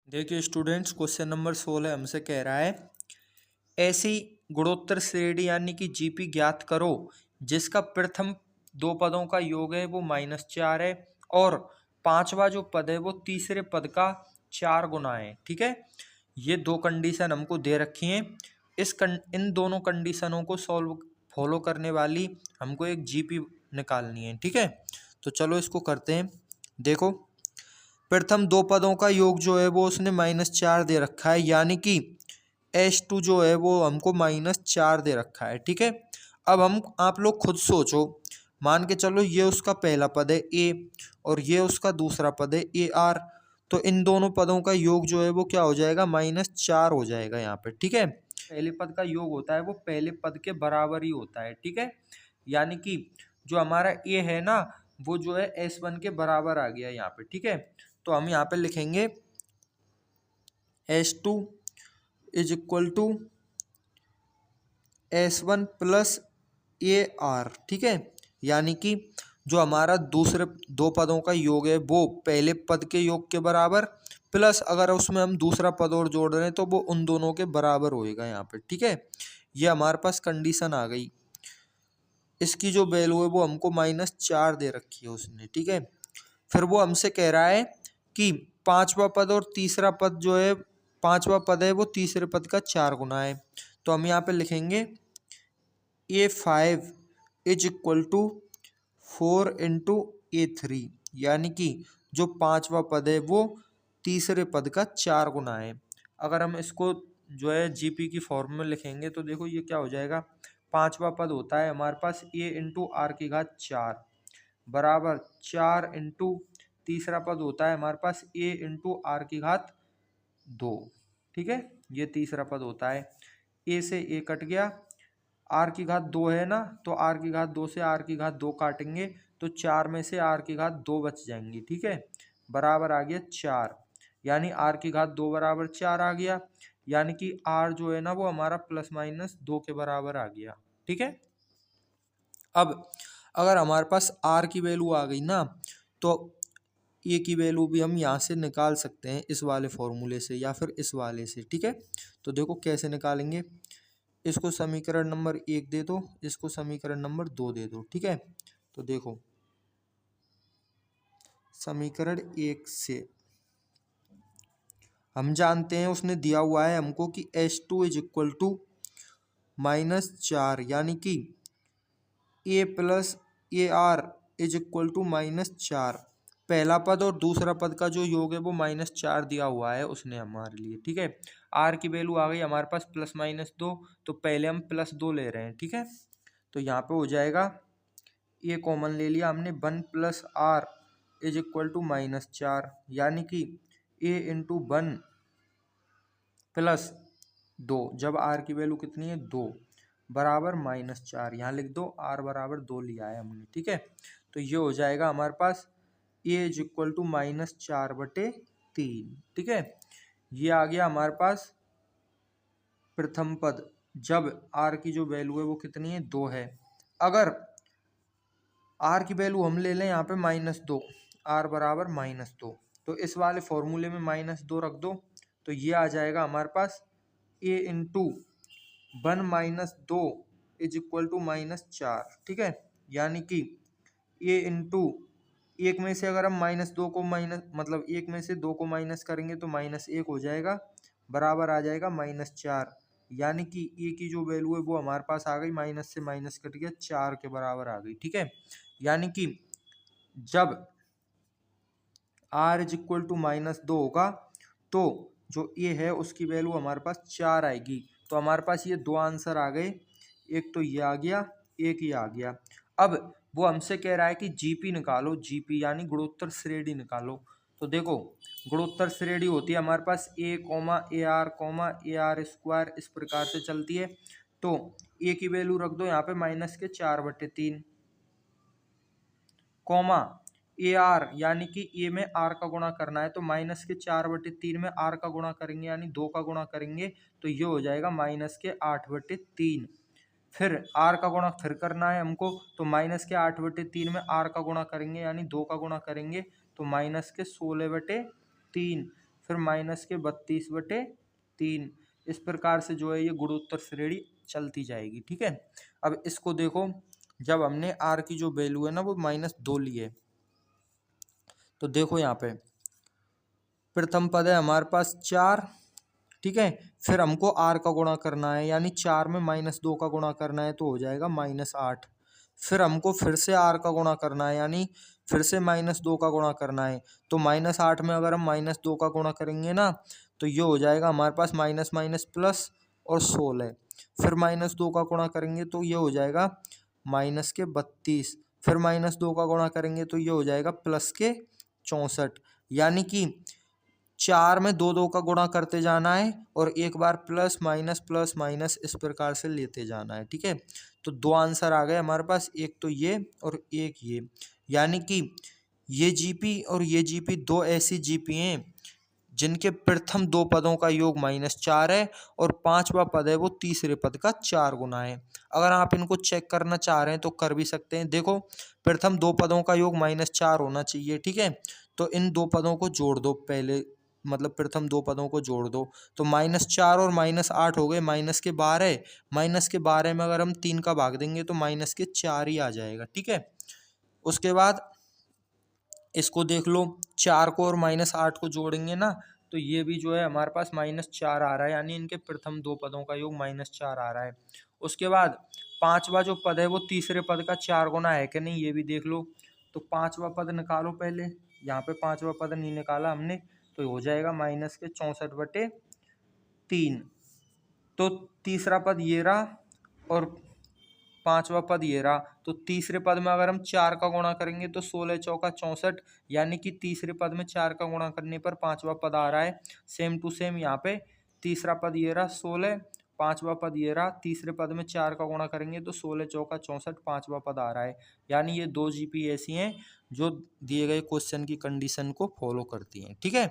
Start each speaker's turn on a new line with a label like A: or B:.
A: देखिए students, question number 16 हमसे कह रहा है ऐसी गुणोत्तर श्रेणी यानी कि जीपी ज्ञात करो जिसका प्रथम दो पदों का योग है वो -4 है और पांचवा जो पद है वो तीसरे पद का 4 गुना है। ठीक है, ये दो कंडीशन हमको दे रखी हैं। इन दोनों कंडीशनों को फॉलो करने वाली हमको एक जीपी निकालनी है। ठीक है, तो चलो इसको करते हैं। देखो, प्रथम दो पदों का योग जो है वो उसने -4 दे रखा है, यानी कि H2 जो है वो हमको -4 दे रखा है। ठीक है, अब आप लोग खुद सोचो, मान के चलो ये उसका पहला पद है A और ये उसका दूसरा पद है AR, तो इन दोनों पदों का योग जो है वो क्या हो जाएगा, -4 हो जाएगा यहाँ पे। ठीक है, पहले पद का योग होता है वो पहले पद के बराबर ही होता है। ठीक है, यानी कि जो हमारा A है ना वो जो है S1 के बराबर आ गया यहाँ पे। ठीक है, तो हम यहाँ पे लिखेंगे H2 is equal to S1 plus AR। ठीक है, यानी कि जो हमारा दूसरे दो पदों का योग है वो पहले पद के योग के बराबर, प्लस अगर उसमें हम दूसरा पद और जोड़ रहे हैं तो वो उन दोनों के बराबर होएगा यहाँ पे। ठीक है, ये हमारे पास कंडीशन आ गई। इसकी जो वैल्यू है वो हमको -4 दे रखी है उसने। ठीक है, फिर वो हमसे कह रहा है कि पांचवा पद और तीसरा पद जो है, पांचवा पद है वो तीसरे पद का 4 गुना है। तो हम यहाँ पे लिखेंगे A5 is equal to 4 into A3, यानी कि जो पांचवा पद है वो तीसरे पद का 4 गुना है। अगर हम इसको जो है जीपी की फॉर्म में लिखेंगे तो देखो ये क्या हो जाएगा, पांचवा पद होता है हमारे पास A इंटू आर की घात 4 बराबर 4 इंटू तीसरा पद होता है हमारे पास A इंटू आर की घात 2। ठीक है, ये तीसरा पद होता है। A से A कट गया, आर की घात 2 है ना, तो आर की घात 2 से आर की घात 2 काटेंगे तो 4 में से आर की घात 2 बच जाएंगी। ठीक है, बराबर आ गया 4, यानी आर की घात 2 बराबर 4 आ गया, यानी कि आर जो है ना वो हमारा ±2 के बराबर आ गया। ठीक है, अब अगर हमारे पास आर की वैल्यू आ गई ना तो ए की वैल्यू भी हम यहाँ से निकाल सकते हैं, इस वाले फॉर्मूले से या फिर इस वाले से। ठीक है, तो देखो कैसे निकालेंगे। इसको समीकरण नंबर 1 दे दो, इसको समीकरण नंबर 2 दे दो। ठीक है, तो देखो समीकरण 1 से हम जानते हैं, उसने दिया हुआ है हमको कि H2 इज इक्वल टू -4, यानी कि A plus AR is equal to -4। पहला पद और दूसरा पद का जो योग है वो -4 दिया हुआ है उसने हमारे लिए। ठीक है, आर की वैल्यू आ गई हमारे पास +-2, तो पहले हम +2 ले रहे हैं। ठीक है, तो यहाँ पे हो जाएगा, ये कॉमन ले लिया हमने, 1 + R इज इक्वल टू -4, यानी कि A इंटू 1 + 2, जब R की वैल्यू कितनी है 2 बराबर -4, यहाँ लिख दो R बराबर 2 लिया है हमने। ठीक है, तो ये हो जाएगा हमारे पास A इज इक्वल टू -4/3। ठीक है, ये आ गया हमारे पास प्रथम पद, जब R की जो वैल्यू है वो कितनी है 2 है। अगर R की वैल्यू हम ले लें यहाँ पे -2, R बराबर -2, तो इस वाले फॉर्मूले में -2 रख दो, तो ये आ जाएगा हमारे पास A into 1 - 2 is equal to -4। ठीक है, यानी कि A इंटू एक में से अगर हम -2 को मतलब एक में से 2 को माइनस करेंगे तो -1 हो जाएगा, बराबर आ जाएगा -4, यानी कि ए की जो वैल्यू है वो हमारे पास आ गई, माइनस से माइनस कट गया, 4 के बराबर आ गई। ठीक है, यानी कि जब R इज इक्वल टू -2 होगा तो जो ए है उसकी वैल्यू हमारे पास 4 आएगी। तो हमारे पास ये दो आंसर आ गए, एक तो ये आ गया, एक ये आ गया। अब वो हमसे कह रहा है कि जीपी निकालो, जीपी यानी गुणोत्तर श्रेणी निकालो। तो देखो, गुणोत्तर श्रेणी होती है हमारे पास A, AR स्क्वायर, इस प्रकार से चलती है। तो ए की वैल्यू रख दो यहाँ पे -4/3, कॉमा AR यानी कि ए में आर का गुणा करना है, तो -4/3 में आर का गुणा करेंगे यानी 2 का गुणा करेंगे, तो ये हो जाएगा -8/3। फिर आर का गुणा फिर करना है हमको, तो -8/3 में आर का गुणा करेंगे यानी 2 का गुणा करेंगे, तो -16/3। फिर -32/3। इस प्रकार से जो है ये गुणोत्तर श्रेणी चलती जाएगी। ठीक है, अब इसको देखो, जब हमने r की जो वैल्यू है ना वो -2 ली है, तो देखो यहाँ पे प्रथम पद है हमारे पास 4। ठीक है, फिर हमको r का गुणा करना है, यानी 4 में -2 का गुणा करना है तो हो जाएगा -8। फिर हमको फिर से r का गुणा करना है, यानी फिर से -2 का गुणा करना है, तो -8 में अगर हम -2 का गुणा करेंगे ना तो ये हो जाएगा हमारे पास माइनस माइनस प्लस और 16। फिर -2 का गुणा करेंगे तो ये हो जाएगा -32। फिर -2 का गुणा करेंगे तो ये हो जाएगा +64। यानी कि 4 में 2 का गुणा करते जाना है और एक बार प्लस माइनस इस प्रकार से लेते जाना है। ठीक है, तो 2 आंसर आ गए हमारे पास, एक तो ये और एक ये। यानी कि ये जीपी और ये जीपी दो ऐसी जीपी हैं जिनके प्रथम 2 पदों का योग -4 है और 5वां पद है वो तीसरे पद का 4 गुना है। अगर आप इनको चेक करना चाह रहे हैं तो कर भी सकते हैं। देखो, प्रथम 2 पदों का योग -4 होना चाहिए। ठीक है, तो इन 2 पदों को जोड़ दो पहले, मतलब प्रथम 2 पदों को जोड़ दो, तो -4 और -8 हो गए -12। -12 में अगर हम 3 का भाग देंगे तो -4 ही आ जाएगा। ठीक है, उसके बाद इसको देख लो, 4 को और -8 को जोड़ेंगे ना तो ये भी जो है हमारे पास -4 आ रहा है, यानी इनके प्रथम 2 पदों का योग -4 आ रहा है। उसके बाद 5वां जो पद है वो तीसरे पद का 4 गुना है कि नहीं, ये भी देख लो। तो 5वां पद निकालो पहले, यहाँ पे 5वां पद नहीं निकाला हमने, तो हो जाएगा -64/3। तो तीसरा पद ये रहा और 5वां पद ये रहा। तो तीसरे पद में अगर हम 4 का गुणा करेंगे तो 16 चौका 64, यानी कि तीसरे पद में 4 का गुणा करने पर 5वां पद आ रहा है। सेम टू सेम यहाँ पे तीसरा पद ये रहा 16, 5वां पद ये रहा, तीसरे पद में 4 का गुणा करेंगे तो 16 चौका 64 5वां पद आ रहा है। यानी ये 2 जीपी ऐसी हैं जो दिए गए क्वेश्चन की कंडीशन को फॉलो करती हैं। ठीक है।